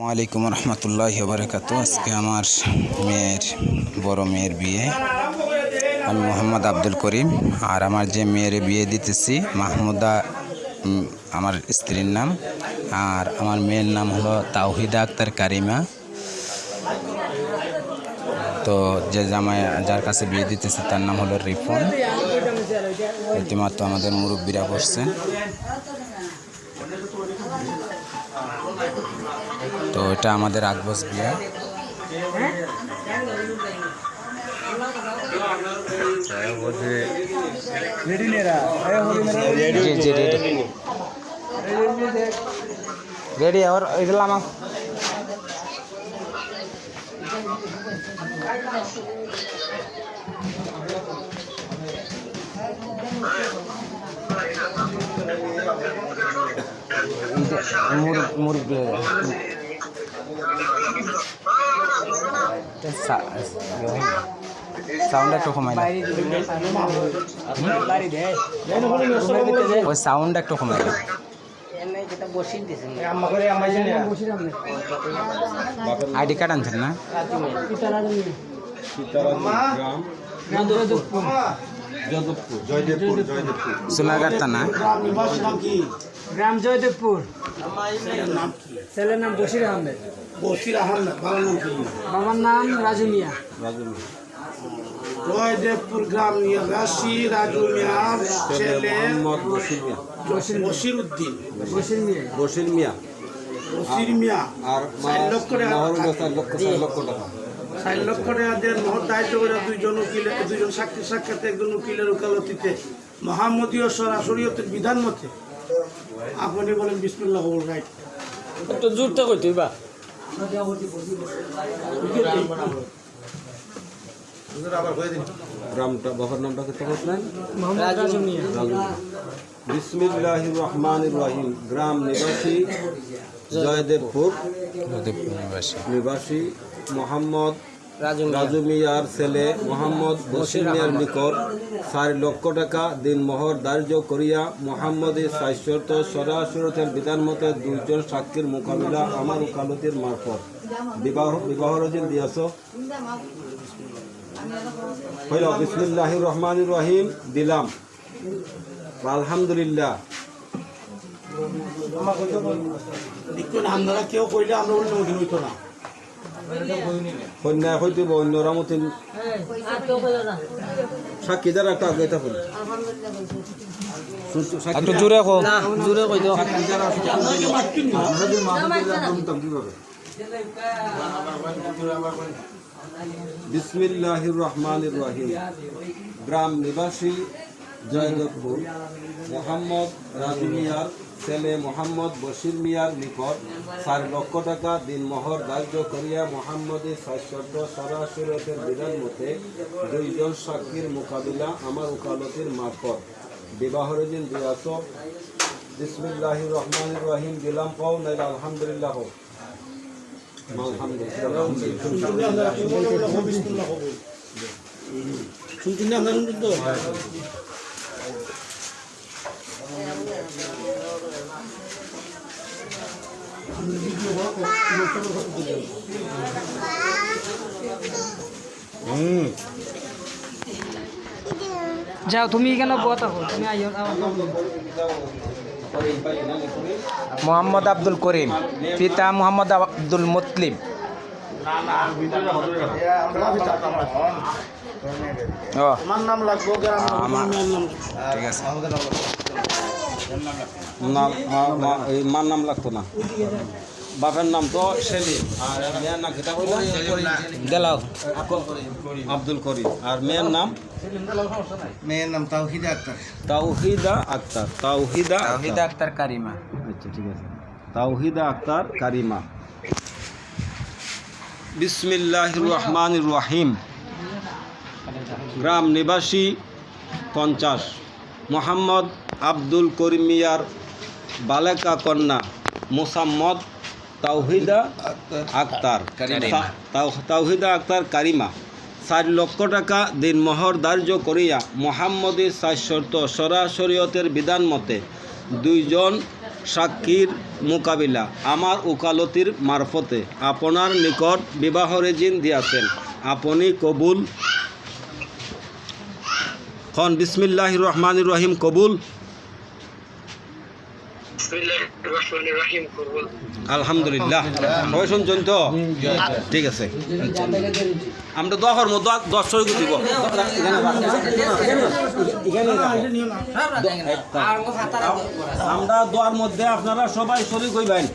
ওয়ালাইকুম রহমতুল্লাহি ওয়া বারাকাতুহু। আজকে আমার বড় মেয়ের বিয়ে। আমি মোহাম্মদ আব্দুল করিম। আর আমার যে মেয়ের বিয়ে দিতেছি মাহমুদা, আমার স্ত্রীর নাম। আর আমার মেয়ের নাম হলো তাওহিদা আক্তার কারিমা। তো যে জামাই যার কাছে বিয়ে দিতেছে তার নাম হলো রিফন। ইতিমাত্র আমাদের মুরব্বীরা বসছেন। তো এটা আমাদের আকবস বিয়া। রেডি আর এগুলো আমার মুরব্বী সাউন্ড একটু কমাই না, ওই সাউন্ড একটু কমাই না। আইডি কার্ড আনছেন না? সোনারগাঁ থানা, গ্রাম জয়দেবপুর। ছেলের নাম বশির আহমেদ। বাবার নাম রাজু মিয়া। জয়দেবপুর গ্রাম নিবাসী রাজু মিয়ার ছেলে বশির উদ্দিন। বশির মিয়া। বশির মিয়া আর 4 লক্ষ টাকা। 4 লক্ষ টাকা 4 লক্ষ টাকা দিয়ে মহৎ দায়িত্ব করে দুইজন সাক্ষী সাক্ষাতে একজন উকিলের ওকালতিতে মোহাম্মদীয় শরীয়তের বিধান মতে আপনি বলেন বিসমিল্লাহ কবুল রাইট। তো জোরটা কই তুই বা গ্রামটা বাবার নামটা কত বললেন? মোহাম্মদ রাজু মিয়া। বিসমিল্লাহির রহমানির রহিম। গ্রাম নিবাসী জয়দেবপুর নিবাসী মোহাম্মদ রাজু মিয়ার ছেলে মোহাম্মদ বশির মিয়ার নিকট 4 লক্ষ টাকা দিন মোহর ধার্য করিয়া মোহাম্মদের শাশ্বত সরাসরতের বিধান মতে 2 জন সাক্ষীর মোকাবিলা আমার ওকালতির মারফত বিবাহ রজিল দিয়াছ হইল। বিসমিল্লাহির রহমানির রহিম দিলাম। আলহামদুলিল্লাহ। আপনারা কেউ কইলে আমরা অনুমতি হইতো না। কন্যা হইতে অন্যরা মতন সাক্ষী দ্বারা একটা আগে থাকুন। একটু জোরে কো, জোরে কই দাও। বিসমিল্লাহির রহমানির রহিম। গ্রাম নিবাসী জয়দেবপুর মোহাম্মদ রাজু মিয়ার ছেলে মোহাম্মদ বশির মিয়ার নিকট 4 লক্ষ টাকা দিন মোহর ধার্য করিয়া মোহাম্মদের শাশ্বত সরাসরতের বিধান মতে 2 জন সাক্ষীর মোকাবিলা আমার ওকালতির মারফত বিবাহ রজিল দিয়াছ। বিসমিল্লাহির রহমানির রহিম দিলাম কও নাইলে আলহামদুলিল্লাহ। শুনছেন না আপনারা? শুনছেন তো? যাও তুমি কেন বতা হো, তুমি আইও। মোহাম্মদ আব্দুল করিম, পিতা মোহাম্মদ আব্দুল মুতলিব। ও আমার নাম লাগবো, আমার নাম ঠিক আছে। মার নাম লাগতো না। বাপের নাম তো সেলিম আর মেয়ের নাম কেটা দেলাও আব্দুল করিম। আর মেয়ের নাম তাওহিদা আক্তার। তাওহিদা আক্তার। তাওহিদা আক্তার কারিমা। আচ্ছা ঠিক আছে, তাওহিদা আক্তার কারিমা। বিসমিল্লাহির রহমানির রহিম। গ্রাম নিবাসী 50 মোহাম্মদ আব্দুল করিম মিয়ার বালেকা কন্যা মোসাম্মদ তাওহিদা আক্তার কারিমা 4 লক্ষ টাকা দিন মোহর ধার্য করিয়া মোহাম্মদের শাশ্বত সরাসরিয়তের বিধান মতে 2 জন সাক্ষীর মোকাবিলা আমার ওকালতির মারফতে আপনার নিকট বিবাহ রেজিন দিয়াছেন, আপনি কবুল হন। বিসমিল্লাহির রহমানির রহিম কবুল। আলহামদুলিল্লাহ। সবাই শুনছেন তো? ঠিক আছে, আমরা দোয়া করবো, দশ সই দিব। আমরা দোয়ার মধ্যে আপনারা সবাই শরীক হইবেন।